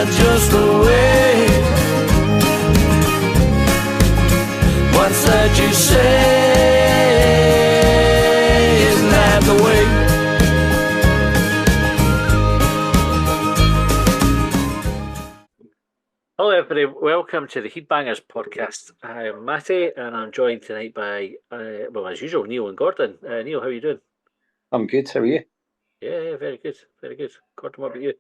that's just the way. What's that you say? Isn't that the way? Hello everybody, welcome to the Heatbangers podcast. I am Matty and I'm joined tonight by, well as usual, Neil and Gordon. Neil, how are you doing? I'm good, how are you? Yeah, very good, very good. Gordon, what about you?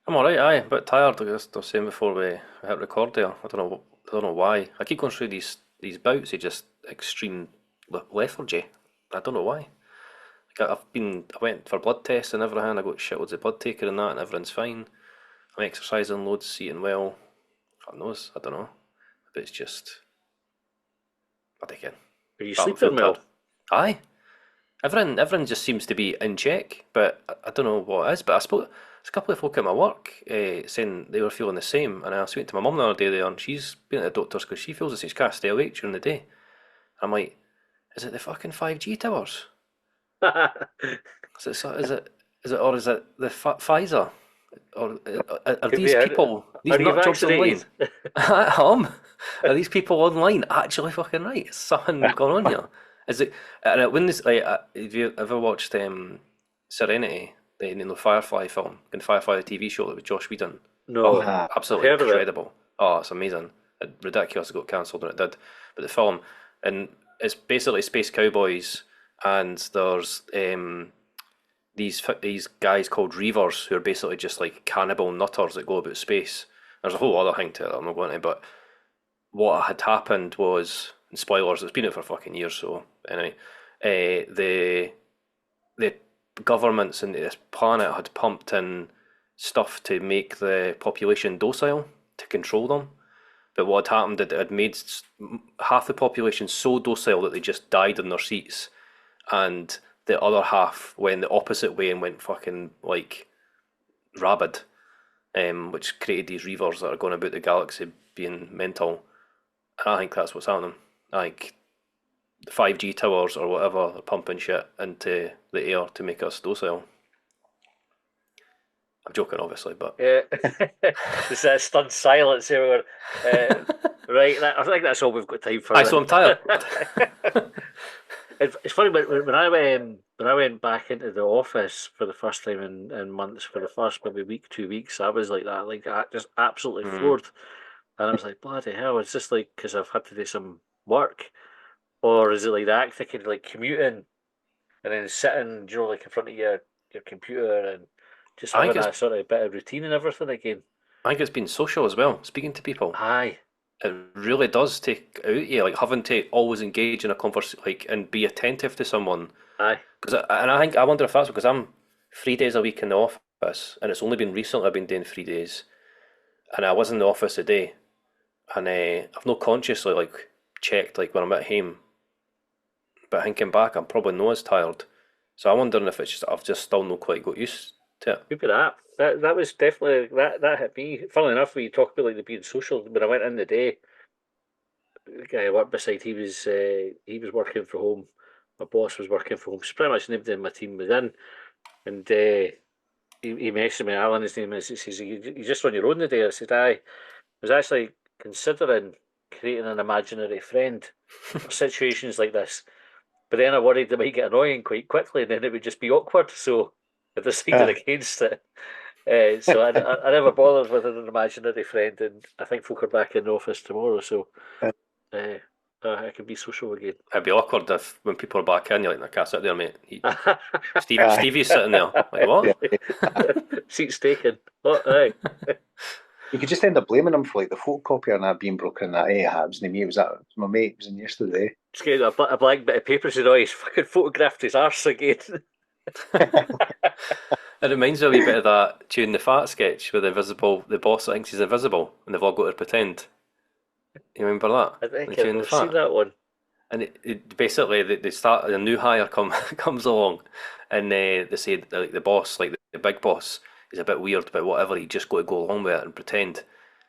I'm alright, aye, a bit tired, like I was saying before we hit record there. I don't know why. I keep going through these bouts of just extreme lethargy. I don't know why. Like I went for blood tests and everything, I got shitloads of blood taken and that, and everything's fine. I'm exercising loads, eating well. God knows, I don't know. But it's just, I don't know. Are you sleeping well? Aye. Everything just seems to be in check, but I don't know what it is. But I suppose there's a couple of folk at my work saying they were feeling the same, and I was speaking to my mum the other day there, and she's been at the doctor's because she feels that she's can't stay awake during the day. I'm like, is it the fucking 5G towers? Is it or is it the Pfizer? Or are these people, these nut jobs online? Are these people online actually fucking right? Is something going on here? Is it? And when this, like, have you ever watched Serenity, the Firefly film, and Firefly the TV show that with Josh Whedon? No, absolutely incredible. Oh, it's amazing. Ridiculous it got cancelled when it did, but the film, and it's basically space cowboys, and there's these guys called Reavers who are basically just like cannibal nutters that go about space. There's a whole other thing to it that I'm not going to, but what had happened was, and spoilers, it's been out for fucking years, so anyway, the governments in this planet had pumped in stuff to make the population docile, to control them. But what had happened, it had made half the population so docile that they just died in their seats, and the other half went the opposite way and went fucking like rabid, which created these reavers that are going about the galaxy being mental. And I think that's what's happening. I think the 5G towers or whatever are pumping shit into the air to make us docile. I'm joking, obviously, but yeah, it's that stunned silence everywhere. Right, I think that's all we've got time for. So I'm tired. It's funny, but when I went back into the office for the first time in months, for the first maybe week, 2 weeks, I was like that, like just absolutely floored, and I was like, bloody hell! It's just like because I've had to do some work, or is it like that thinking like commuting, and then sitting, you know, like in front of your computer and just having that sort of bit of routine and everything again. I think it's been social as well, speaking to people. Aye. It really does take out you, like having to always engage in a conversation, like, and be attentive to someone. Aye. I wonder if that's because I'm 3 days a week in the office, and it's only been recently I've been doing 3 days, and I was in the office today, and I've not consciously like checked like when I'm at home, but thinking back, I'm probably not as tired. So I'm wondering if it's just I've just still not quite got used to it. Could be that. That was definitely that hit me. Funnily enough, when you talk about like the being social, when I went in the day, the guy I worked beside, he was working from home. My boss was working from home. So pretty much nobody in my team was in, and he messaged me, Alan, his name is. He says, "You just on your own today?" I said, "Aye." I was actually considering creating an imaginary friend for situations like this, but then I worried it might get annoying quite quickly, and then it would just be awkward. So I decided against it. So I never bothered with an imaginary friend, and I think folk are back in the office tomorrow, so I can be social again. It'd be awkward if when people are back in, you're like, I can't sit there, mate. Stevie's sitting there. Like, what? Seat's taken. What? Aye. You could just end up blaming him for like the photocopier and that being broken. That happens to me. It was my mate was in yesterday. Just get a blank bit of paper. Said, "Oh, he's fucking photographed his arse again." It reminds me a wee bit of that Tune the Fat sketch where the boss thinks he's invisible and they've all got to pretend. You remember that? I think I've seen that one. And it basically they start, a new hire comes along, and they say like the boss, like the big boss, is a bit weird, but whatever, he just got to go along with it and pretend.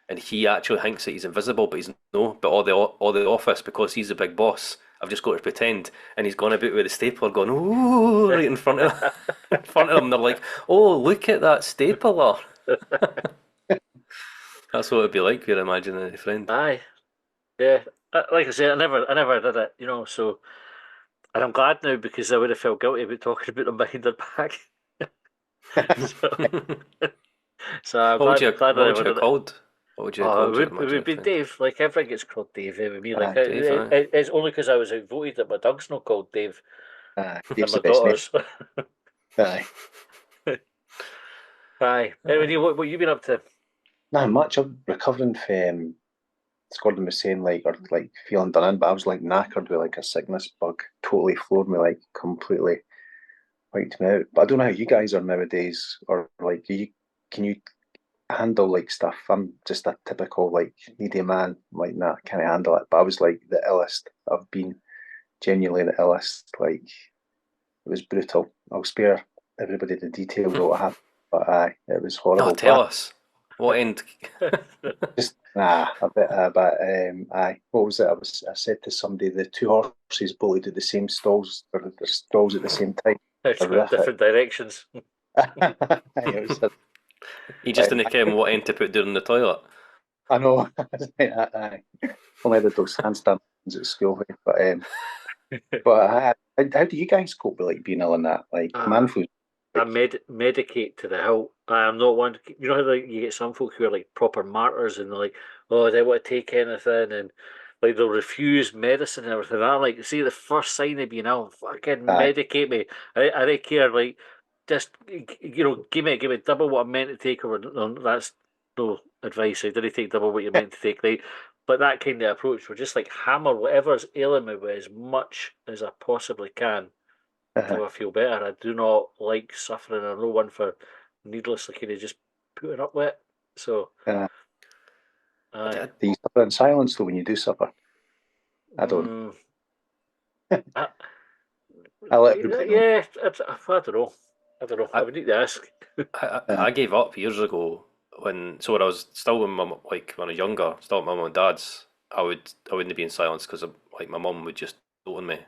And he actually thinks that he's invisible, but he's no. But all the office, because he's the big boss, I've just got to pretend. And he's gone about with the stapler, going ooh right in front of them. They're like, oh, look at that stapler. That's what it'd be like. You're imagining a friend. Aye, yeah. Like I said, I never did it, So, and I'm glad now because I would have felt guilty about talking about them behind their back. So, so I'm glad I What would never you have did it. called? What would you have Oh, called your it would imaginary be friend? Dave. Like everyone gets called Dave with me. Like Dave, aye. it's only because I was outvoted that my dog's not called Dave, and Dave's my the best name. daughter's. Aye. Aye. Anyway, Neil, what you been up to? Not much. I'm recovering from Gordon was saying or like feeling done in, but I was like knackered with like a sickness bug. Totally floored me, like completely wiped me out. But I don't know how you guys are nowadays, or like can you handle like stuff? I'm just a typical like needy man. I'm like, nah, can't handle it. But I was like the illest I've been, genuinely the illest. Like it was brutal. I'll spare everybody the details of what happened, but aye, it was No, horrible. tell But us. What end? just nah, a bit. But aye, what was it? I said to somebody the two horses bolted at the same stalls or the stalls at the same time. It's going Horrific. different directions. It was, You just didn't care what end to put during the toilet. I know. Aye. Only did those handstand at school, but how do you guys cope with like being ill and that? Like man flu. I medicate to the hilt. I am not one. You know how like you get some folk who are like proper martyrs and they're like, oh, they want to take anything and like they'll refuse medicine and everything. And I'm like, see, the first sign of being ill, fucking Aye. medicate me. I don't care. Like, just give me double what I'm meant to take. Or no, that's no advice. I didn't take double what you're meant to take. Right. But that kind of approach, we're just like hammer whatever's ailing me with as much as I possibly can till I feel better. I do not like suffering. I'm no one for needlessly kind of just putting up with it. So, Uh, aye. do you suffer in silence though when you do suffer? I don't. Mm, I, I let everybody know. yeah, I don't know. I don't know. I I, would need to ask. Uh, I gave up years ago when I was still with my like when I was younger, still with my mum and dad's. I wouldn't be in silence because like my mum would just dote on me,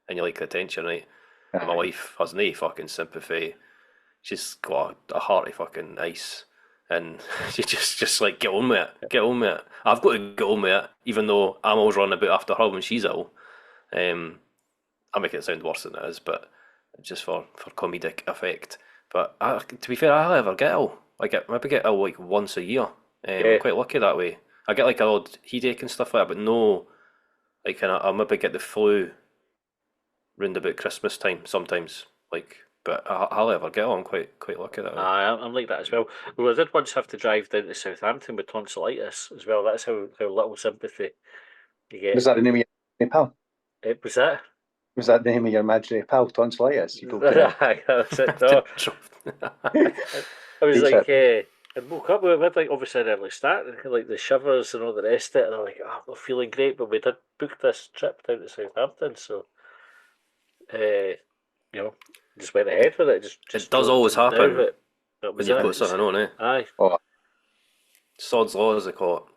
and you like the attention, right? And my aye. wife has no fucking sympathy. She's got a heart of fucking ice, and she just like get on with it, get on with it. I've got to get on with it, even though I'm always running about after her when she's ill. I make it sound worse than it is, but just for comedic effect. But to be fair, I hardly ever get ill. Maybe get ill like once a year. I'm Yeah, quite lucky that way. I get like an odd headache and stuff like that, but no, like I'll maybe get the flu round about Christmas time sometimes. Like, but I hardly ever get ill. I'm quite lucky that way. I'm like that as well. Well, I did once have to drive down to Southampton with tonsillitis as well. That's how little sympathy you Was get. that the name of your imaginary pal? It was that. Was that the name of your imaginary pal? Tonsillitis. You don't get it. Aye, that's it. To No, drop- I was Takes like, it. I woke up with like obviously an early start and like the shivers and all the rest of it. And I'm like, oh, I'm not feeling great, but we did book this trip down to Southampton, so uh, you know, just went ahead with it. It Just does drove always down happen with it. That when was you've it. got something on, eh? Aye, Oh, Sod's law, as they call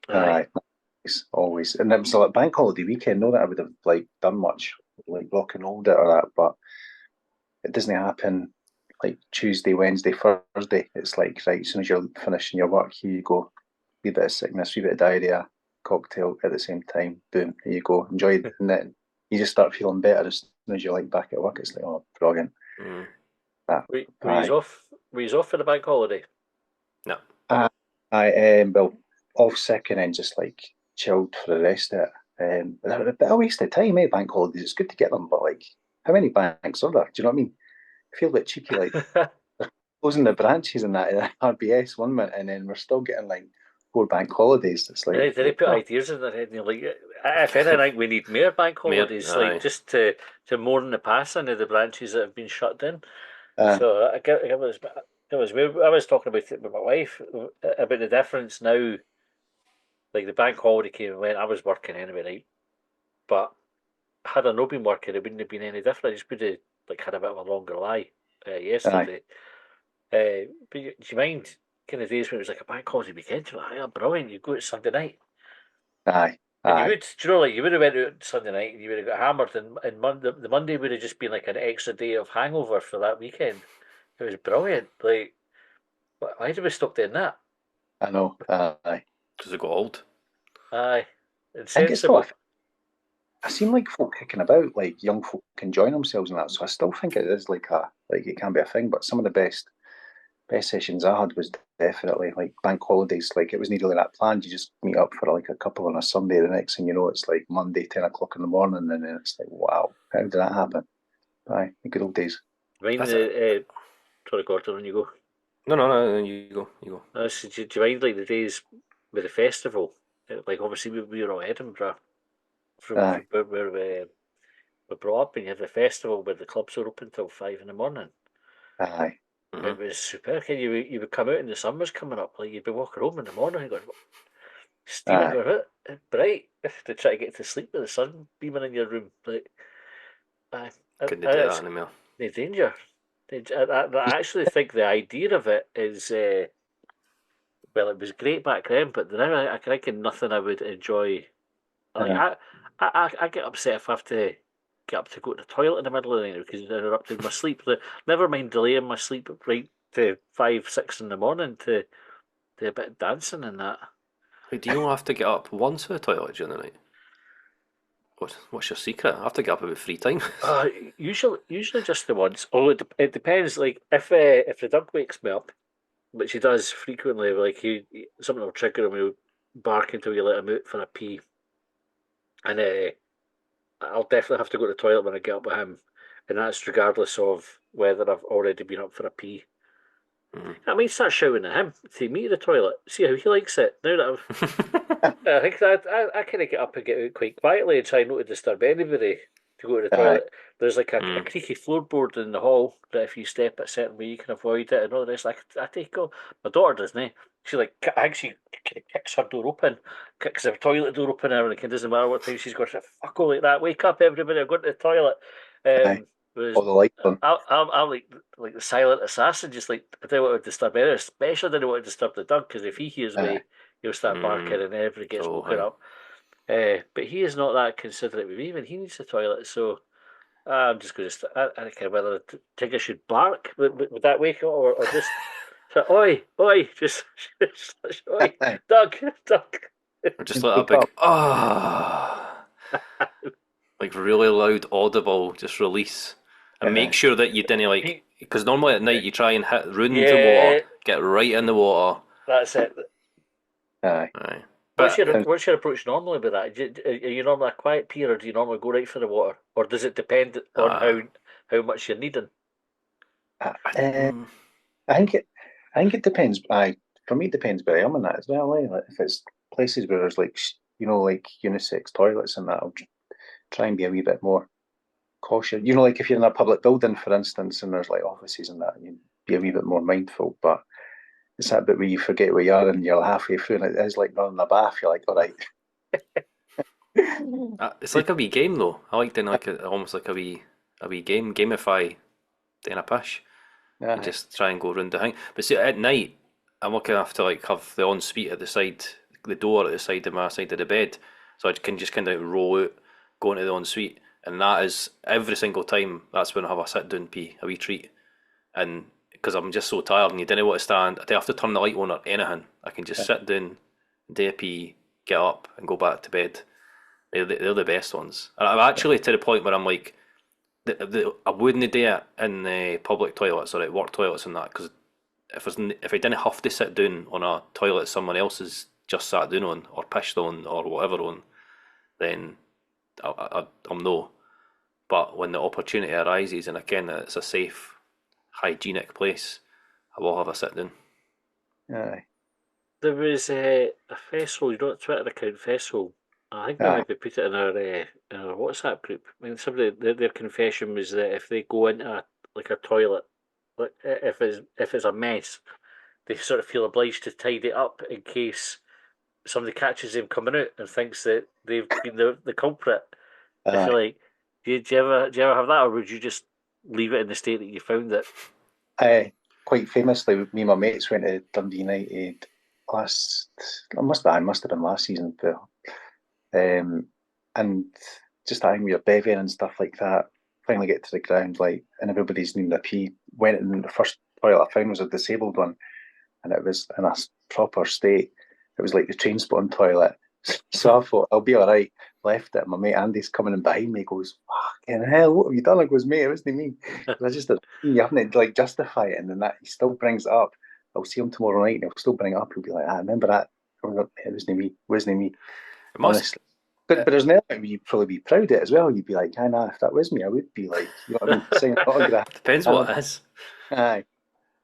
it. aye. aye. Always. And it was like bank holiday weekend. Not that I would have like done much, like rock and rolled it or that, but it doesn't happen like Tuesday, Wednesday, Thursday. It's like right as soon as you're finishing your work, here you go. Wee bit of sickness, wee bit of diarrhea, cocktail at the same time. Boom, here you go. Enjoy it. And then you just start feeling better as soon as you're like back at work. It's like, oh, brilliant. Mm. That, Were you aye. off? Were you off for the bank holiday? No. Well, off sick and then just like chilled for the rest of it. But a bit of waste of time, eh? Bank holidays. It's good to get them, but like, how many banks are there? Do you know what I mean? I feel a bit cheeky, like closing the branches and that at RBS 1 minute, and then we're still getting like 4 bank holidays. It's like, Did they put ideas in their head and you're like, if anything, I think we need more bank Mayor, holidays, like aye. just to mourn the passing of the branches that have been shut down. uh, So it was weird. I was talking about it with my wife about the difference now. Like the bank holiday came and went, I was working anyway, right? But had I not been working, it wouldn't have been any different. I just would have like had a bit of a longer lie aye, yesterday. But do you mind kind of days when it was like a bank holiday weekend? You're like, oh, brilliant! You go out Sunday night. aye, And you aye, would, do you know, like you would have went out Sunday night and you would have got hammered, and the Monday would have just been like an extra day of hangover for that weekend. It was brilliant. Like, why did we stop doing that? I know. Aye. Because it got old. Aye. I think it's still. Insensible. I seen like folk kicking about, like young folk enjoying themselves and that. So I still think it is like it can be a thing. But some of the best sessions I had was definitely like bank holidays. Like it wasn't really that planned. You just meet up for like a couple on a Sunday. The next thing you know, it's like Monday, 10 o'clock in the morning, and then it's like, wow, how did that happen? Aye, the good old days. Mind That's the sorry, Gordon, when you go. No, you go. You go. Do you mind like the days with the festival? Like obviously we were all Edinburgh from Aye, where we brought up, and you have the festival where the clubs are open till 5 in the morning. aye, It was super. You would come out and the sun was coming up, like you'd be walking home in the morning and going, steaming, aye. going, bright, to try to get to sleep with the sun beaming in your room. Like, Couldn't do that it's anymore. the danger. I actually think the idea of it is, well, it was great back then, but now I can think of nothing I would enjoy. Like Aye. I get upset if I have to get up to go to the toilet in the middle of the night because it's interrupted my sleep. Never mind delaying my sleep right to 5, 6 in the morning to do a bit of dancing and that. Wait, do you only have to get up once for the toilet during the night? What's your secret? I have to get up about 3 times. Usually just the once. Oh, it depends. Like if the dog wakes me up, which he does frequently, like something will trigger him. He'll bark until you let him out for a pee, and I'll definitely have to go to the toilet when I get up with him, and that's regardless of whether I've already been up for a pee. I might start shouting at him to me to the toilet, see how he likes it. Now that I think I kind of get up and get out quite quietly and try not to disturb anybody to go to the Aye. toilet. There's like a creaky floorboard in the hall that if you step a certain way you can avoid it and all this. Like I take off. My daughter doesn't. She like I think she kicks her door open, kicks her toilet door open, and it doesn't matter what time she's got. Fuck all like that. Wake up, everybody! I'm going to the toilet. Aye. Whereas All the lights on. I'm like the silent assassin, just like I don't want to disturb anyone, especially I didn't want to disturb the dog because if he hears me, he'll start barking and everybody gets woken up. But he is not that considerate with me when he needs the toilet, so I'm just going to. I don't care whether Tigger should bark. Would that wake up or just so, oi, just oi, Aye. Doug. Or just like a big like really loud, audible, just release, and make sure that you didn't like because normally at night you try and ruin the water, get right in the water. That's it. Aye. Aye. What's But your approach normally with that? Are you normally a quiet peer, or do you normally go right for the water, or does it depend on how much you're needing? I think it depends. For me, it depends where I am on that as well. Like if it's places where there's like like unisex toilets and that, I'll try and be a wee bit more cautious. Like if you're in a public building, for instance, and there's like offices and that, you be a wee bit more mindful. But it's that bit where you forget where you are and you're halfway through, and it is like running a bath. You're like, all right. it's like a wee game though. I like doing like almost like a wee game, gamify doing a push. And just try and go around the thing. But see, at night, I'm lucky enough to like have the ensuite at the side, the door at the side of my side of the bed, so I can just kind of roll out, go into the ensuite, and that is every single time. That's when I have a sit down pee, a wee treat, and because I'm just so tired and you didn't want to stand, I don't have to turn the light on or anything. I can just sit down, do a pee, get up, and go back to bed. They're the best ones. And I'm actually to the point where I'm like. I wouldn't do it in the public toilets or at work toilets and that because if I didn't have to sit down on a toilet someone else has just sat down on or pissed on or whatever on, then I'm no. But when the opportunity arises and again it's a safe, hygienic place, I will have a sit down. Aye. There was a festival, a Twitter account festival. I think we maybe put it in our WhatsApp group. I mean, somebody their confession was that if they go into a toilet, like if it's a mess, they sort of feel obliged to tidy it up in case somebody catches them coming out and thinks that they've been the culprit. I feel like, do you ever have that, or would you just leave it in the state that you found it? Quite famously, me and my mates went to Dundee United it must have been last season, but and just I think we were bevying and stuff like that. Finally get to the ground, and everybody's needing a pee. Went in the first toilet I found was a disabled one, and it was in a proper state. It was like the train spotting toilet. So I thought, I'll be all right. Left it. My mate Andy's coming in behind me. Goes, fucking hell, what have you done? I goes, mate, it wasn't me. I just, you haven't to like justify it, and then that he still brings it up. I'll see him tomorrow night, and he'll still bring it up. He'll be like, remember that? It wasn't me. It wasn't me. It must. Honestly. But there's another thing you'd probably be proud of it as well. You'd be like, nah, if that was me, I would be like, you know what I mean? Saying autograph. Depends what it is. Aye.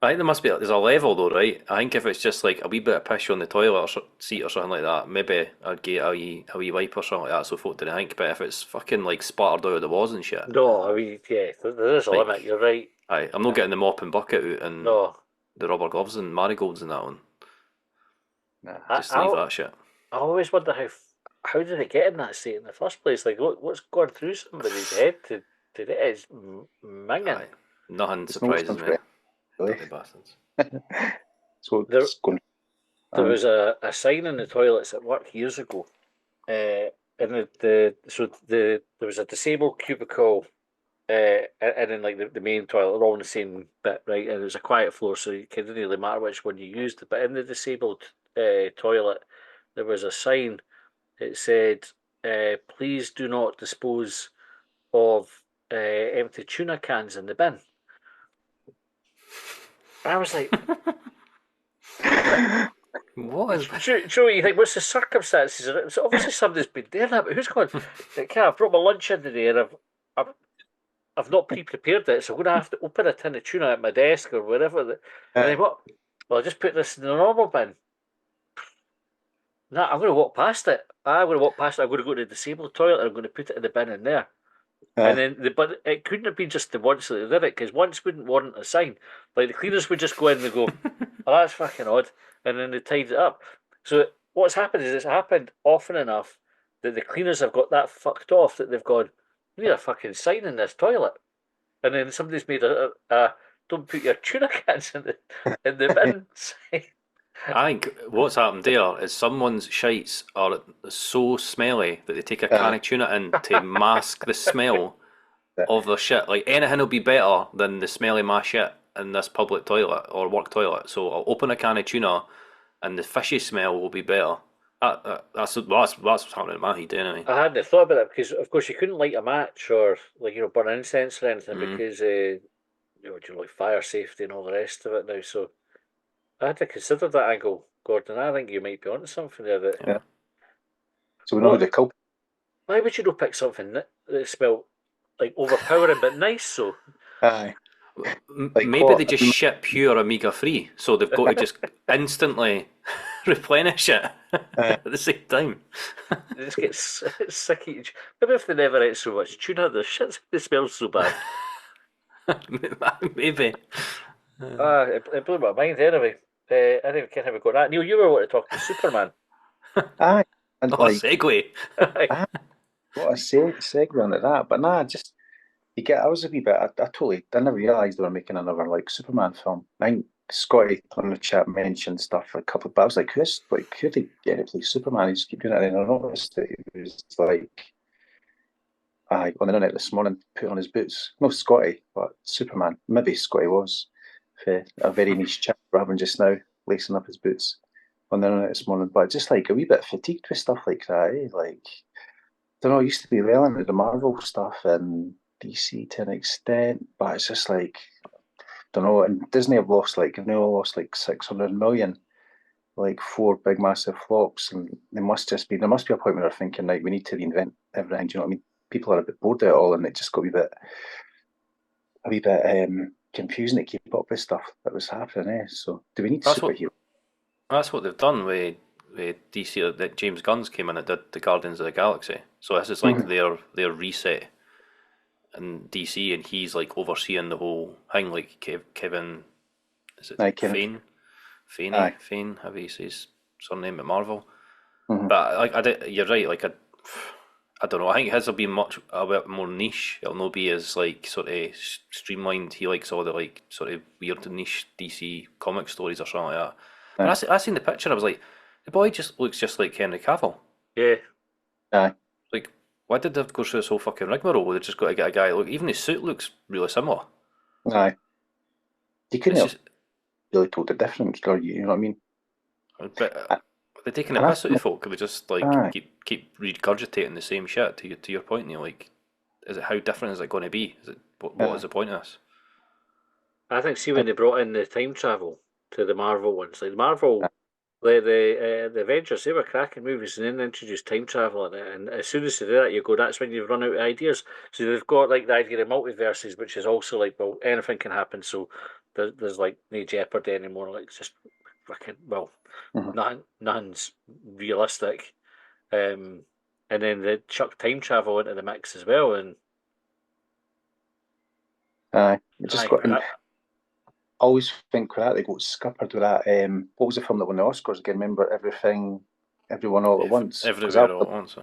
I think there must be there's a level though, right? I think if it's just like a wee bit of piss on the toilet or seat or something like that, maybe I'd get a wee wipe or something like that so folk didn't think. But if it's fucking like splattered out of the walls and shit, No, I mean, yeah, there is a Like- limit. You're right. I'm not getting the mop and bucket out and No, the rubber gloves and marigolds and that one. Nah. Just leave that shit. I always wonder how did it get in that state in the first place? Like, what's gone through somebody's head to do it? It's minging. Aye. Nothing It's surprises no me. different, really. Dirty bastards. So There- it's going. There was a sign in the toilets at work years ago, and there was a disabled cubicle, and then like the main toilet, they're all in the same bit, right? And it was a quiet floor, so it didn't really matter which one you used. But in the disabled toilet, there was a sign. It said, "Please do not dispose of empty tuna cans in the bin." I was like, What is Joe, you think, what's the circumstances? It's obviously somebody's been there now, but who's going, okay, I've brought my lunch in today and I've not pre-prepared it, so I'm going to have to open a tin of tuna at my desk or wherever. And then what? Well, I'll just put this in the normal bin. No, I'm going to walk past it. I'm going to walk past it. I'm going to go to the disabled toilet and I'm going to put it in the bin in there. And then, but it couldn't have been just the once that they did it, because once wouldn't warrant a sign. Like the cleaners would just go in and go, "Oh, that's fucking odd," and then they tied it up. So what's happened is it's happened often enough that the cleaners have got that fucked off that they've gone, "We need a fucking sign in this toilet," and then somebody's made a "Don't put your tuna cans in the bin" sign. I think what's happened there is someone's shites are so smelly that they take a can of tuna in to mask the smell of their shit. Like anything will be better than the smelly my shit in this public toilet or work toilet. So I'll open a can of tuna and the fishy smell will be better. That's what's happening in my head anyway. I hadn't thought about that because, of course, you couldn't light a match or burn incense or anything because like fire safety and all the rest of it now. So I had to consider that angle, Gordon. I think you might be onto something there. Yeah. So we know who the culprit. Why would you not pick something that smelled like overpowering but nice? So Aye. Like Maybe what? they just ship pure omega 3, so they've got to just instantly replenish it at the same time. they just get sick each. Maybe if they never ate so much tuna, the shit smells so bad. Maybe. It blew my mind anyway. I didn't even care how we got that. Neil, you were wanting to talk to Superman. Aye. And Oh, segue. what a segue onto that. But nah, just I was a wee bit. I totally didn't realised they were making another like Superman film. I think Scotty on the chat mentioned stuff for a couple of. But I was like, who did get to play Superman? He just keep doing it, and I noticed that it was like, on the internet this morning, put on his boots. No, Scotty, but Superman. Maybe Scotty was for a very niche chat rather than just now lacing up his boots on the internet this morning. But just like a wee bit fatigued with stuff like that. Like, don't know. I used to be well into the Marvel stuff and DC to an extent, but it's just like, don't know. And Disney have lost like 600 million, like 4 big massive flops, and there must be a point where they're thinking like we need to reinvent everything. Do you know what I mean? People are a bit bored of it all, and it just got a wee bit confusing to keep up with stuff that was happening. So do we need superheroes? That's what they've done with DC. That James Gunn's came in and did the Guardians of the Galaxy. So this is like their reset in DC, and he's like overseeing the whole thing. Like Kevin, is it Kevin. Fein, how he says surname at Marvel. But like you're right. Like I don't know. I think his will be a bit more niche. It'll not be as like sort of streamlined. He likes all the like sort of weird niche DC comic stories or something like that. But I seen the picture. I was like, the boy just looks just like Henry Cavill. Yeah. Aye. Like, why did they go through this whole fucking rigmarole? They just got to get a guy. Look, even his suit looks really similar. Aye. You couldn't really told the difference. Or you know what I mean? But Uh, they're taking a And I piss out of folk. They just like aye, keep regurgitating the same shit. To your point, Neil. Like, is it how different is it going to be? Is it what is aye, the point of this? I think, see, aye, when they brought in the time travel to the Marvel ones, like the aye, Marvel, the Avengers, they were cracking movies, and then they introduced time travel in it. And as soon as they do that, you go, that's when you've run out of ideas. So they've got like the idea of multiverses, which is also like, well, anything can happen. So there's like no jeopardy anymore. Like, it's just fucking, well, mhm, nothing's realistic. Um, and then they chuck time travel into the mix as well. And aye. We just I, got. And I I always think with that they got scuppered with that. What was the film that won the Oscars again? Remember everything, everyone all at once? Because Everywhere all at once.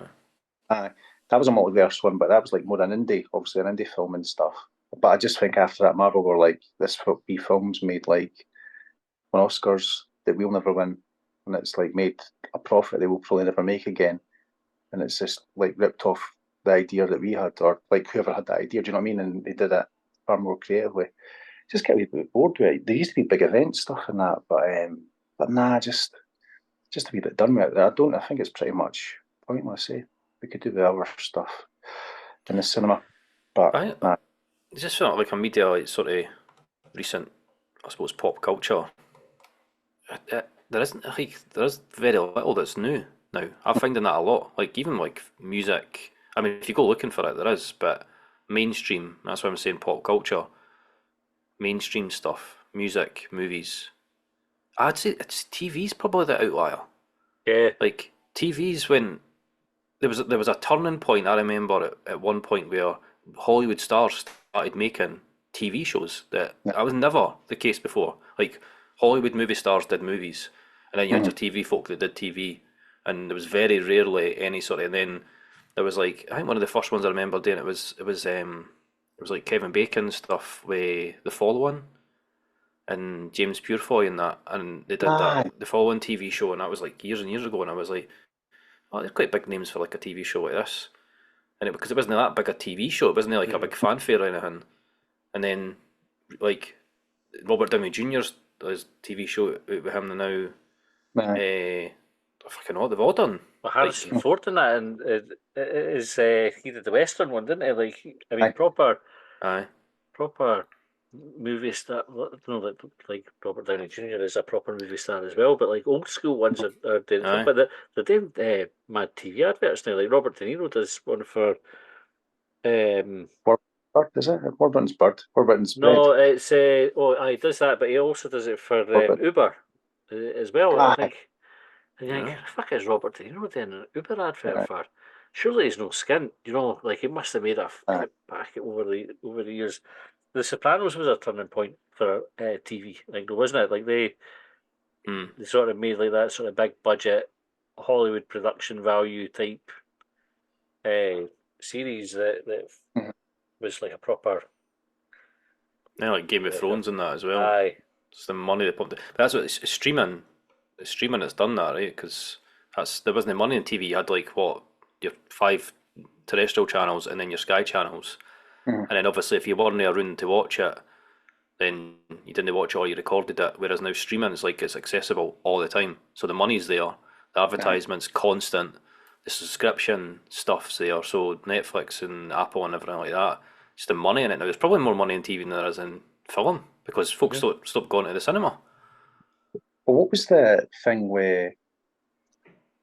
aye, that was a multiverse one, but that was like more an indie, obviously an indie film and stuff. But I just think after that, Marvel were like, this be films made like won Oscars that we'll never win, and it's like made a profit they will probably never make again, and it's just like ripped off the idea that we had, or like whoever had that idea. Do you know what I mean? And they did it far more creatively. Just get a wee bit bored with it. There used to be big event stuff and that, but nah, just a wee bit done with it. I don't. I think it's pretty much pointless. Eh? We could do the other stuff in the cinema, but I nah. It's just sort of like a media like, sort of recent, I suppose, pop culture. There isn't like there is very little that's new now. I'm finding that a lot. Like even like music. I mean, if you go looking for it, there is, but mainstream. That's why I'm saying pop culture. Mainstream stuff, music, movies. I'd say it's TV's probably the outlier. yeah, Like TV's when there was a turning point. I remember at one point where Hollywood stars started making TV shows that was never the case before. Like Hollywood movie stars did movies, and then you had Mhm. your TV folk that did TV, and there was very rarely any sort of. And then there was like I think one of the first ones I remember doing it was like Kevin Bacon stuff with the following and James Purefoy and that, and they did that Aye, the following TV show, and that was like years and years ago, and I was like, oh, they're quite big names for like a TV show like this. And because it wasn't that big a TV show, it wasn't like a mm, big fanfare or anything. And then like Robert Downey Jr.'s his TV show out with him now. aye, I fucking know what they've all done. well, Like Harrison Ford in that, and he did the Western one, didn't he? Like, I mean, aye, proper aye, proper movie star. No, like Robert Downey Jr. is a proper movie star as well, but like old school ones are doing something. aye. But they're doing mad TV adverts now. Like Robert De Niro does one for. Um, Bird, is it? Warburton's Bird, Warburton's Bread, no, it's he does that, but he also does it for Warburton. Uber as well. I Aye, think. And you think, Yeah. the fuck is Robert De Niro doing an Uber advert aye, for? Surely he's no skint, like he must have made a aye, fucking packet over the years. The Sopranos was a turning point for TV, like wasn't it? Like Hmm. they sort of made like that sort of big budget Hollywood production value type uh, series that mhm, was like a proper Yeah, like Game of like a Thrones and that as well. aye. It's the money they pumped. But that's what it's streaming. It's streaming that's done that, right? Because there wasn't money in TV. You had like what your five terrestrial channels and then your Sky channels, mhm, and then obviously if you weren't around to watch it, then you didn't watch it or you recorded it. Whereas now streaming is like it's accessible all the time, so the money's there, the aye. advertisement's constant, the subscription stuff's there. So Netflix and Apple and everything like that, it's the money in it now. There's probably more money in TV than there is in film because folks Mhm. stop going to the cinema. Well, what was the thing where,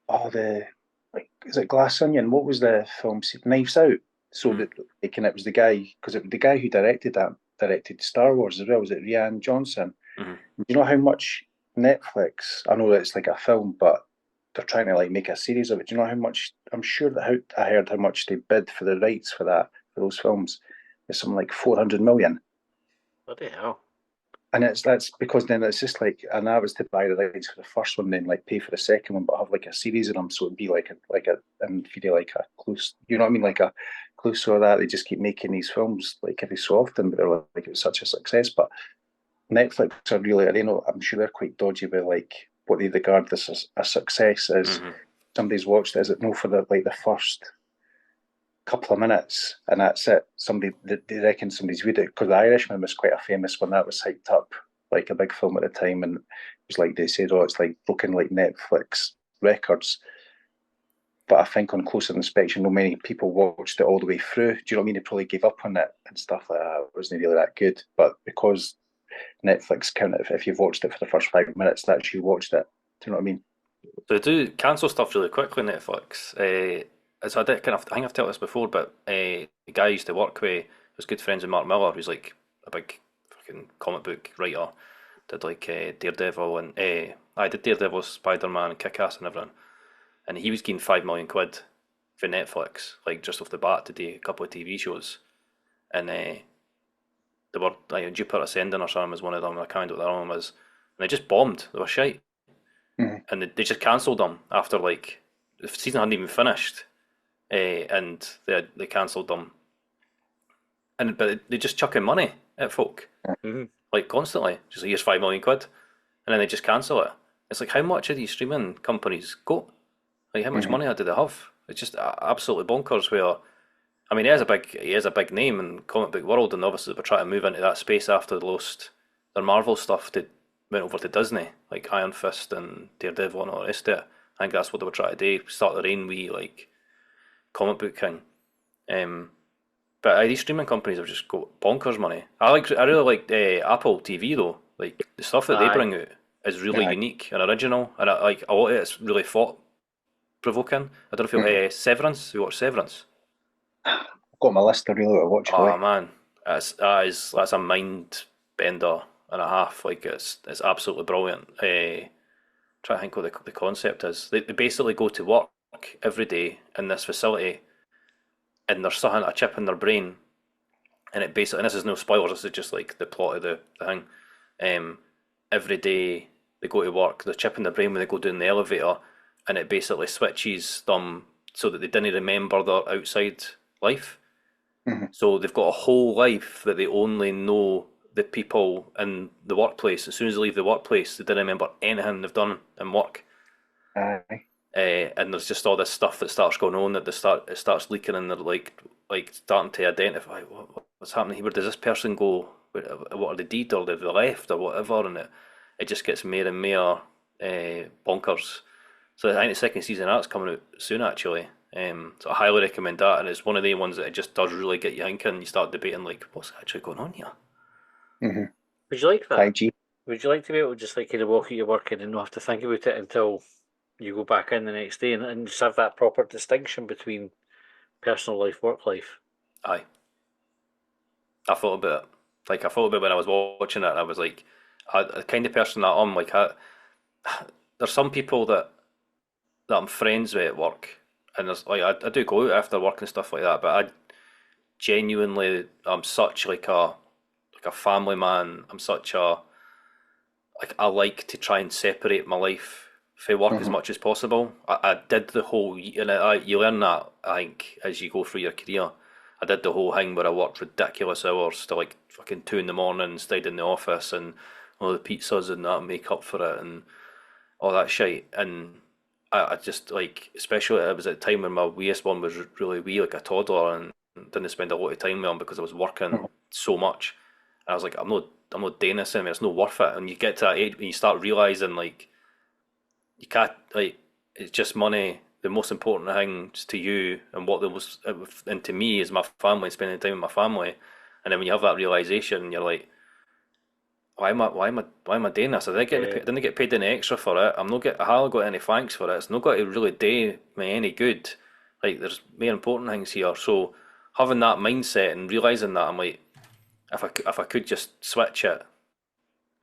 oh, the, like, is it Glass Onion? What was the film? Knives Out. So Mm. that, like, and it was the guy, because the guy who directed that directed Star Wars as well. Was it Rian Johnson? Mhm. Do you know how much Netflix? I know that it's like a film, but they're trying to like make a series of it. Do you know how much? I'm sure that I heard how much they bid for the rights for those films. It's something like 400 million. Bloody hell. And that's because then it's just like, and I was to buy the rights for the first one, then like pay for the second one, but have like a series of them, so it'd be and if you do like a close, you know what I mean, like a close or that. They just keep making these films like every so often, but they're like it's such a success. But Netflix are really, I don't know, I'm sure they're quite dodgy with like what they regard as a success is. Mhm. Somebody's watched it, is it no for the first couple of minutes and that's it. They reckon somebody's viewed it because the Irishman was quite a famous one that was hyped up like a big film at the time, and it was like they said, oh, it's like broken like Netflix records. But I think on closer inspection, not many people watched it all the way through. Do you know what I mean? They probably gave up on it and stuff like that. It wasn't really that good. But because Netflix count it, if you've watched it for the first 5 minutes, that's you watched it. Do you know what I mean? So they do cancel stuff really quickly, Netflix. As I did kind of, I think I've told this before, but the guy I used to work with was good friends with Mark Miller, who's like a big fucking comic book writer. Did like Daredevil and I did Daredevil, Spider Man, Kick Ass, and everything. And he was getting 5 million quid for Netflix, like just off the bat to do a couple of TV shows. And they were like Jupiter Ascending or something was one of them. I can't remember what the other one was. And they just bombed. They were shite. And they just cancelled them after like the season hadn't even finished, and they cancelled them. But they just chuck in money at folk like constantly. Just like, here's 5 million quid, and then they just cancel it. It's like how much of these streaming companies got? Like how much money do they have? It's just absolutely bonkers. Where I mean, he is a big name in the comic book world, and obviously they're trying to move into that space after they lost their Marvel stuff to went over to Disney, like Iron Fist and Daredevil and all the rest of it. I think that's what they were trying to do, start their own wee like comic book thing. But these streaming companies have just got bonkers money. I really like Apple TV though. Like the stuff that they bring out is really unique and original, and a lot of it's really thought provoking. I don't know if you'll Severance. You watch Severance? I've got my list. I really want to watch it. Oh man, that's a mind bender and a half. Like it's absolutely brilliant. Try to think what the concept is. They basically go to work every day in this facility, and there's something a chip in their brain, and it basically, and this is no spoilers. This is just like the plot of the thing. Every day they go to work, the chip in their brain when they go down the elevator, and it basically switches them so that they didn't remember their outside life. So they've got a whole life that they only know the people in the workplace. As soon as they leave the workplace, they didn't remember anything they've done in work. And there's just all this stuff that starts going on that it starts leaking, and they're like starting to identify what's happening here. Where does this person go? What are they did, or they've left, or whatever? And it just gets more and more bonkers. So I think the second season of that's coming out soon, actually. So I highly recommend that, and it's one of the ones that it just does really get you thinking. You start debating like, what's actually going on here? Would you like that? 5G. Would you like to be able to just like kind of walk at your work and not have to think about it until you go back in the next day, and just have that proper distinction between personal life, work life? Aye. I thought about it. Like I thought about it when I was watching it, and I was like, the kind of person that I'm like. There's some people that I'm friends with at work, and there's like I do go out after work and stuff like that. But I genuinely, I'm such like a family man. I'm such a I like to try and separate my life from work as much as possible. I did the whole, and you learn that I think as you go through your career. I did the whole thing where I worked ridiculous hours to like fucking 2 a.m. and stayed in the office and all the pizzas and that make up for it and all that shit. And I just like, especially it was at a time when my weeest one was really wee, like a toddler, and didn't spend a lot of time with him because I was working so much. And I was like, I'm not doing this anymore. It's not worth it. And you get to that age when you start realizing like you can't, like, it's just money. The most important things to you and what the most, and to me is my family, spending time with my family. And then when you have that realization, you're like, why am I doing this? I didn't get paid any extra for it. I haven't got any thanks for it. It's not got to really do me any good. Like there's more important things here. So having that mindset and realizing that, I'm like, if I could just switch it,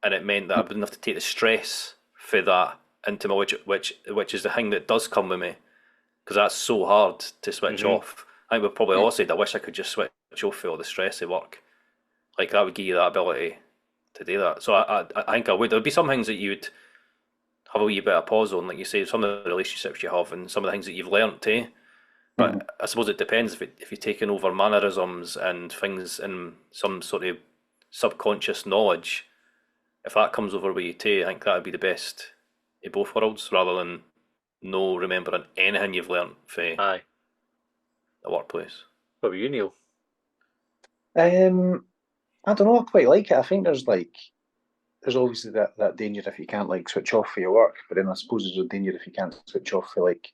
and it meant that I wouldn't have to take the stress for that into my which is the thing that does come with me, because that's so hard to switch off. I think we've probably all said, I wish I could just switch off for all the stress of work. Like that would give you that ability to do that. So I think I would. There'd be some things that you would have a wee bit of pause on, like you say, some of the relationships you have and some of the things that you've learnt to. But I suppose it depends if you're taking over mannerisms and things in some sort of subconscious knowledge. If that comes over with you too, I think that would be the best of both worlds, rather than no remembering anything you've learnt from the workplace. What about you, Neil? I don't know. I quite like it. I think there's like there's obviously that danger if you can't like switch off for your work, but then I suppose there's a danger if you can't switch off for like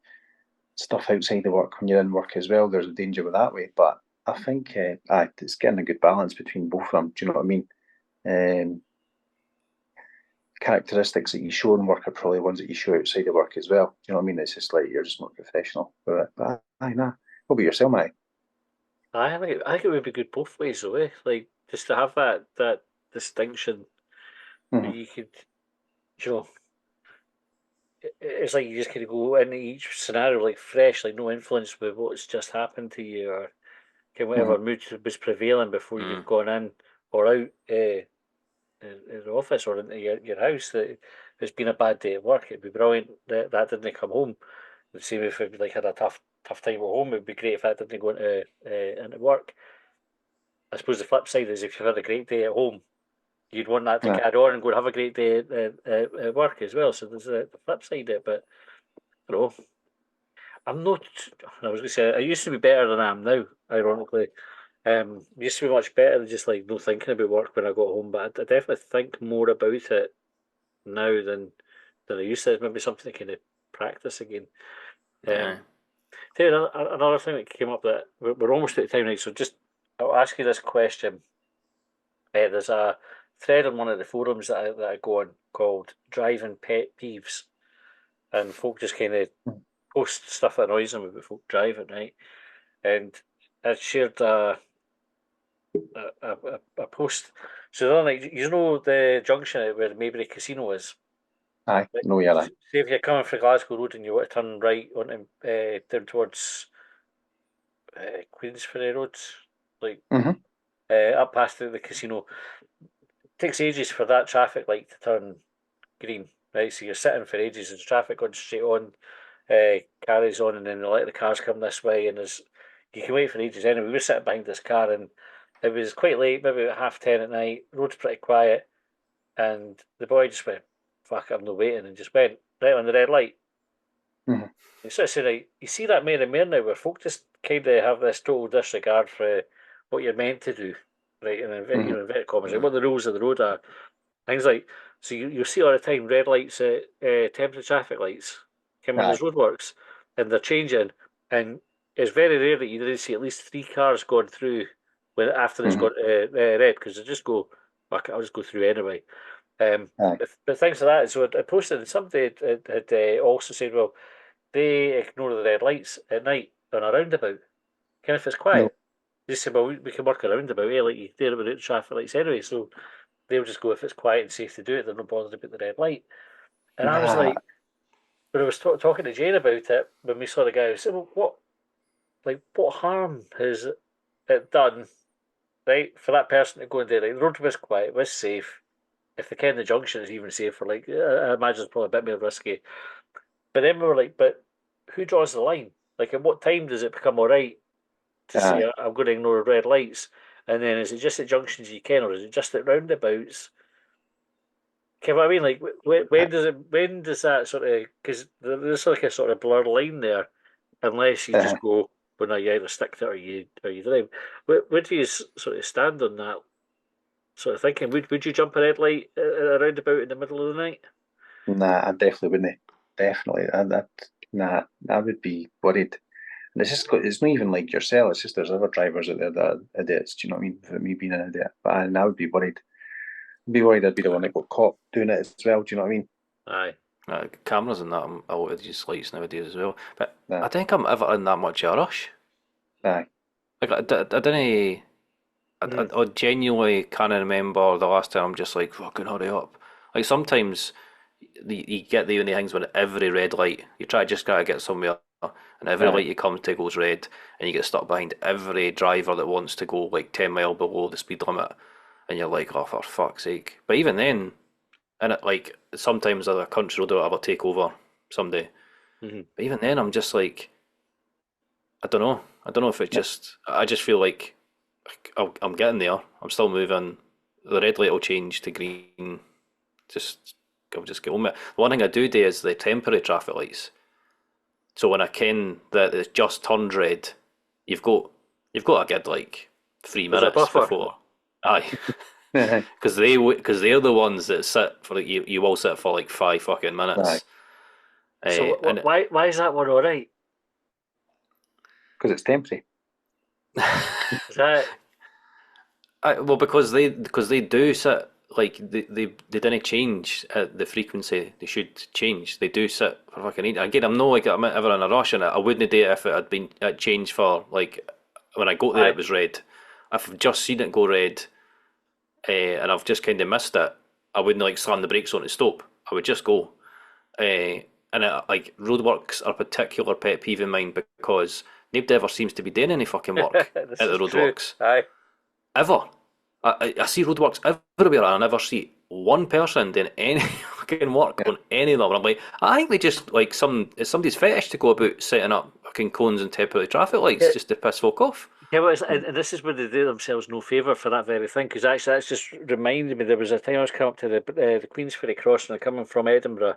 stuff outside the work when you're in work as well. There's a danger with that way, but I think it's getting a good balance between both of them. Do you know what I mean? Um, Characteristics that you show in work are probably ones that you show outside of work as well. Do you know what I mean? It's just like you're just more professional with it. But aye, nah. What about yourself, mate? I think it would be good both ways, though. Like just to have that distinction. Mm-hmm. You could, you know, it's like you just kind of go into each scenario like fresh, like no influence with what's just happened to you, or whatever Mm-hmm. mood was prevailing before you've gone in or out in the office or into your house. That if it's been a bad day at work, it'd be brilliant that that didn't come home. The same if it like had a tough time at home, it'd be great if that didn't go into work. I suppose the flip side is if you've had a great day at home, you'd want that to Aye. carry on and go and have a great day at work as well. So there's the flip side of it, but you know, I'm not. I was going to say I used to be better than I am now. Ironically, used to be much better than just like no thinking about work when I got home. But I definitely think more about it now than I used to. It's maybe something to kind of practice again. Yeah. Tell you another thing that came up that we're almost out of time now. So just I'll ask you this question. There's a thread on one of the forums that I go on called "Driving Pet Peeves," and folk just kind of post stuff that annoys them about folk driving, right? And I shared a post. So the other night, you know the junction where the Maybury Casino is. Aye. Like, No, you're right. say if you're coming from Glasgow Road and you want to turn right onto down towards Queensferry Road, like Mm-hmm. up past the casino, it takes ages for that traffic light to turn green, right? So you're sitting for ages, and the traffic going straight on, carries on, and then they let the cars come this way, and there's you can wait for ages. Anyway, we were sitting behind this car, and it was quite late, maybe about 10:30 at night. Road's pretty quiet, and the boy just went, "Fuck, I'm not waiting," and just went right on the red light. Mm-hmm. You sort of say, like, you see that more and more now, where folk just kind of have this total disregard for what you're meant to do, right? And Mm-hmm. inverted commas, like what the rules of the road are. Things like so you see all the time red lights at temporary traffic lights. Come when Aye. there's roadworks and they're changing, and it's very rare that you didn't see at least three cars going through when after it's Mm-hmm. got red because they just go, fuck it, I'll just go through anyway. Aye. But things like that. So I posted, and somebody had also said, well, they ignore the red lights at night on a roundabout. Kind of if it's No. quiet, they say, well, we can work a roundabout, like you do without the traffic lights anyway. So they'll just go if it's quiet and safe to do it. They're not bothered about the red light. And I was Nah. like, when I was talking to Jane about it, when we saw the guy, I said, well, what harm has it done, right, for that person to go and do it? Like, the road was quiet, it was safe. If they ken the junction is even safer, like, I imagine it's probably a bit more risky. But then we were like, but who draws the line? Like, at what time does it become all right to say, Aye. I'm going to ignore red lights? And then is it just at junctions you can, or is it just at roundabouts? Okay, what I mean, like, when does that sort of, because there's like a sort of blur line there, unless you Uh, just go, well, no, you either stick to it or you drive. Where do you sort of stand on that sort of thinking? Would you jump a red light at a roundabout in the middle of the night? nah, I definitely wouldn't. Definitely. Nah, I would be worried. And it's not even like yourself, it's just there's other drivers out there that are idiots, do you know what I mean? For me being an idiot. But I would be worried. I'd be worried I'd be the one that got caught doing it as well, do you know what I mean? Aye. Cameras and that a lot of these lights nowadays as well. But I Nah, think I'm ever in that much of a rush. aye. Like I didn't. Mm. I genuinely can't remember the last time I'm just like fucking hurry up. Like sometimes you get the only things when every red light you try just gotta get somewhere and every Aye. light you come to goes red and you get stuck behind every driver that wants to go like 10 mile below the speed limit and you're like oh for fuck's sake. But even then, and it like sometimes a country road will ever take over someday. Mm-hmm. But even then, I'm just like I don't know. I don't know if it just I just feel like I'm getting there. I'm still moving. The red light will change to green. Just I'll just get on with it. The one thing I do is the temporary traffic lights. So when I ken that it's just turned red, you've got you've got a good like three There's a minutes buffer. before. Aye. because they're the ones that sit for like, you will sit for like 5 fucking minutes. So And why is that one all right? Because it's temporary. Is that well, because they do sit like they didn't change at the frequency they should change. They do sit for fucking ages. Again, I'm not like I'm ever in a rush, and I wouldn't do it if it had been changed for like when I got there Aye. it was red. If I've just seen it go red, and I've just kind of missed it, I wouldn't like slam the brakes on and stop. I would just go. And like roadworks are a particular pet peeve of mine because nobody ever seems to be doing any fucking work at this the is true. roadworks. Aye. Ever. I see roadworks everywhere and I never see one person doing any fucking work on any of them. I'm like, I think they just like it's somebody's fetish to go about setting up fucking cones and temporary traffic lights Yeah. just to piss folk off. Yeah, well, and this is where they do themselves no favour for that very thing, because actually that's just reminded me there was a time I was coming up to the Queensferry crossing, coming from Edinburgh,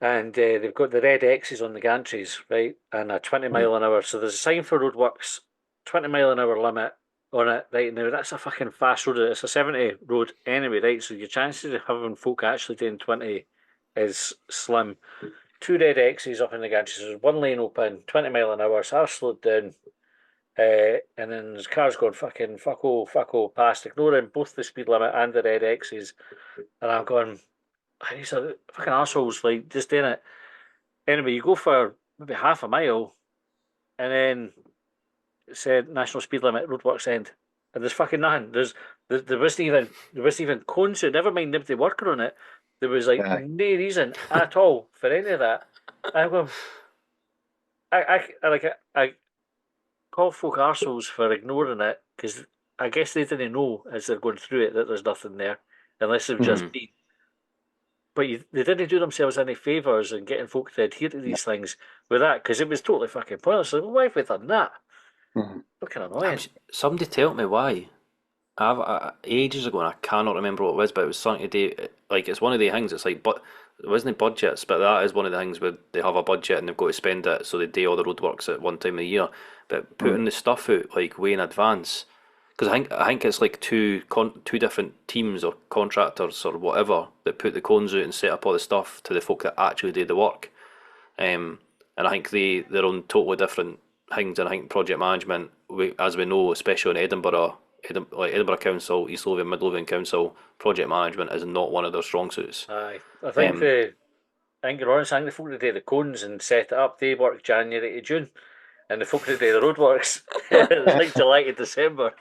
and they've got the red X's on the gantries, right, and a 20 mile an hour. So there's a sign for roadworks, 20 mile an hour limit on it, right? Now that's a fucking fast road. It's a 70 road anyway, right? So your chances of having folk actually doing 20 is slim. Two red X's up in the gantries. There's one lane open, 20 mile an hour. So I've slowed down. And then there's cars going fucking fuck past, ignoring both the speed limit and the red X's. And I'm going, these are fucking assholes, like, just doing it. Anyway, you go for maybe half a mile, and then it said national speed limit, roadworks end. And there's fucking nothing. There wasn't even cones, so never mind nobody working on it. There was like no reason at all for any of that. I'm going, I call folk arseholes for ignoring it because I guess they didn't know as they're going through it that there's nothing there unless they've just been. But they didn't do themselves any favours in getting folk to adhere to these things with that because it was totally fucking pointless. Like, why have we done that? Fucking annoying. Somebody tell me why. Ages ago, and I cannot remember what it was, but it was something to do. Like it's one of the things. It's like, but it wasn't budgets, but that is one of the things where they have a budget and they've got to spend it, so they do all the roadworks at one time of the year. But putting the stuff out like way in advance, because I think it's like two different teams or contractors or whatever that put the cones out and set up all the stuff to the folk that actually do the work. And I think they're on totally different things. And I think project management, as we know, especially in Edinburgh Council, East Lothian, Mid Lothian Council, project management is not one of their strong suits. Aye, I think you're honest. I think the folk that do the cones and set it up, they work January to June, and the folk that do the roadworks, it's like July to December.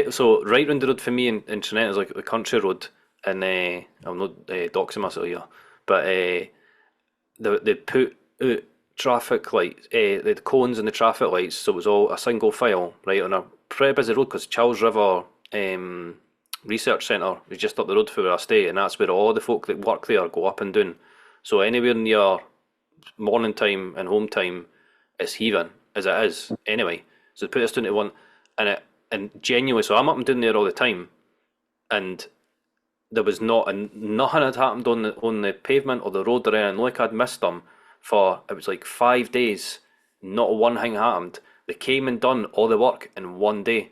So right round the road for me in Trinette is like the country road, and I'm not doxing myself here, but they put out traffic lights, the cones and the traffic lights, so it was all a single file, right, on a pretty busy road because Charles River Research Centre is just up the road from where I stay, and that's where all the folk that work there go up and down. So anywhere near morning time and home time, it's heaving as it is anyway. So they put this down to one, and genuinely, so I'm up and down there all the time, and there was nothing had happened on the pavement or the road or anything. Like I'd missed them for it was like 5 days. Not one thing happened. They came and done all the work in one day.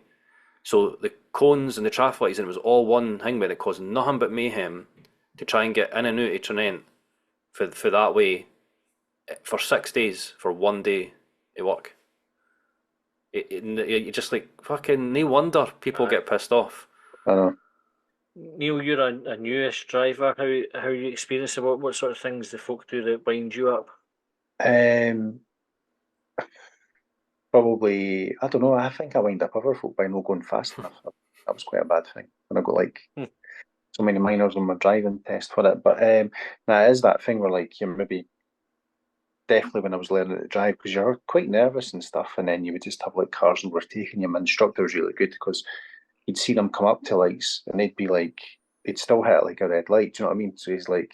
So the cones and the traffic lights, and it was all one thing, but it caused nothing but mayhem to try and get in and out of Trinent for that way for 6 days for one day of work. You just like fucking no wonder people get pissed off. Neil, you're a newish driver. How you experience it? What sort of things the folk do that wind you up? Probably, I don't know. I think I wind up other folk by not going fast enough. That was quite a bad thing. And I got like so many minors on my driving test for it. But now it is that thing where like you're maybe definitely when I was learning to drive because you're quite nervous and stuff, and then you would just have like cars overtaking you. My instructor was really good because you'd see them come up to lights and they'd be like they'd still hit like a red light. Do you know what I mean? So he's like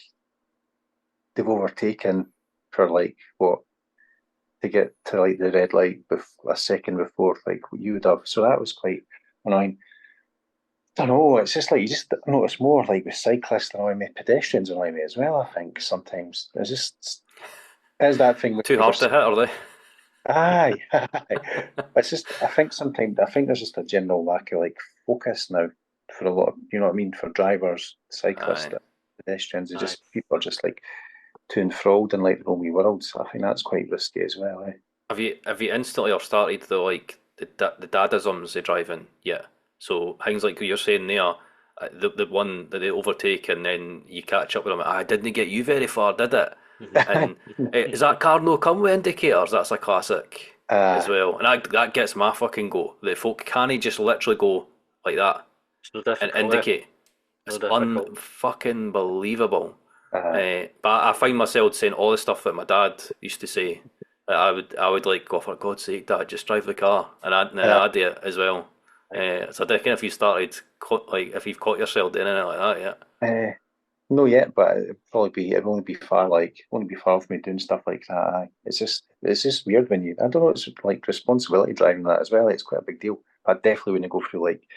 they've overtaken for like what to get to like the red light a second before like what you would have. So that was quite annoying. I don't know, it's just like you just notice more like with cyclists annoy me, pedestrians annoy me as well, I think sometimes. It's just is that thing too hard to hit, are they? Aye. It's just I think there's just a general lack of like focus now for a lot of, you know what I mean, for drivers, cyclists, Aye. pedestrians. They Aye. just people are just like too enthralled in like their own wee world. So I think that's quite risky as well. Eh? Have you instantly or started the dadisms they drive in yet? So things like you're saying there, the one that they overtake and then you catch up with them. I didn't get you very far, did it? And is that car no come with indicators? That's a classic as well, and that gets my fucking go. The folk can't just literally go like that It's no and difficult. indicate. No It's difficult. unfucking believable. But I find myself saying all the stuff that my dad used to say. I would like go, for God's sake, Dad, just drive the car, and I do it as well. So I reckon if you started if you've caught yourself doing anything like that, yeah. No yet, but it'd only be far from me doing stuff like that. Aye. It's just weird when I don't know, it's like responsibility driving that as well. It's quite a big deal. I definitely wouldn't go through like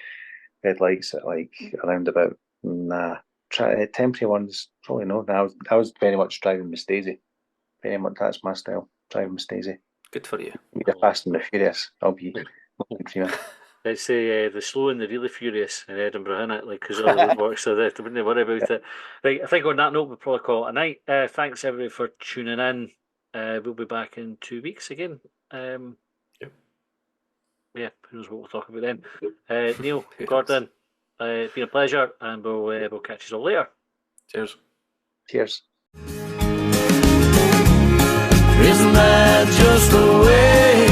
red lights at like around about. Nah, temporary ones probably no. I was very much driving Miss Daisy. Very much that's my style. Driving Miss Daisy. Good for you. You're Fast and the Furious. I'll be creaming. It's the slow and the really furious in Edinburgh, isn't it? Like, because all the roadworks, so they wouldn't worry about it. Right, I think on that note, we'll probably call it a night. Thanks everybody for tuning in. We'll be back in 2 weeks again. Yep. Yeah, who knows what we'll talk about then. Neil, Gordon, it's been a pleasure, and we'll catch you all later. Cheers. Cheers. Isn't that just the way?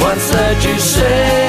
What's that you say?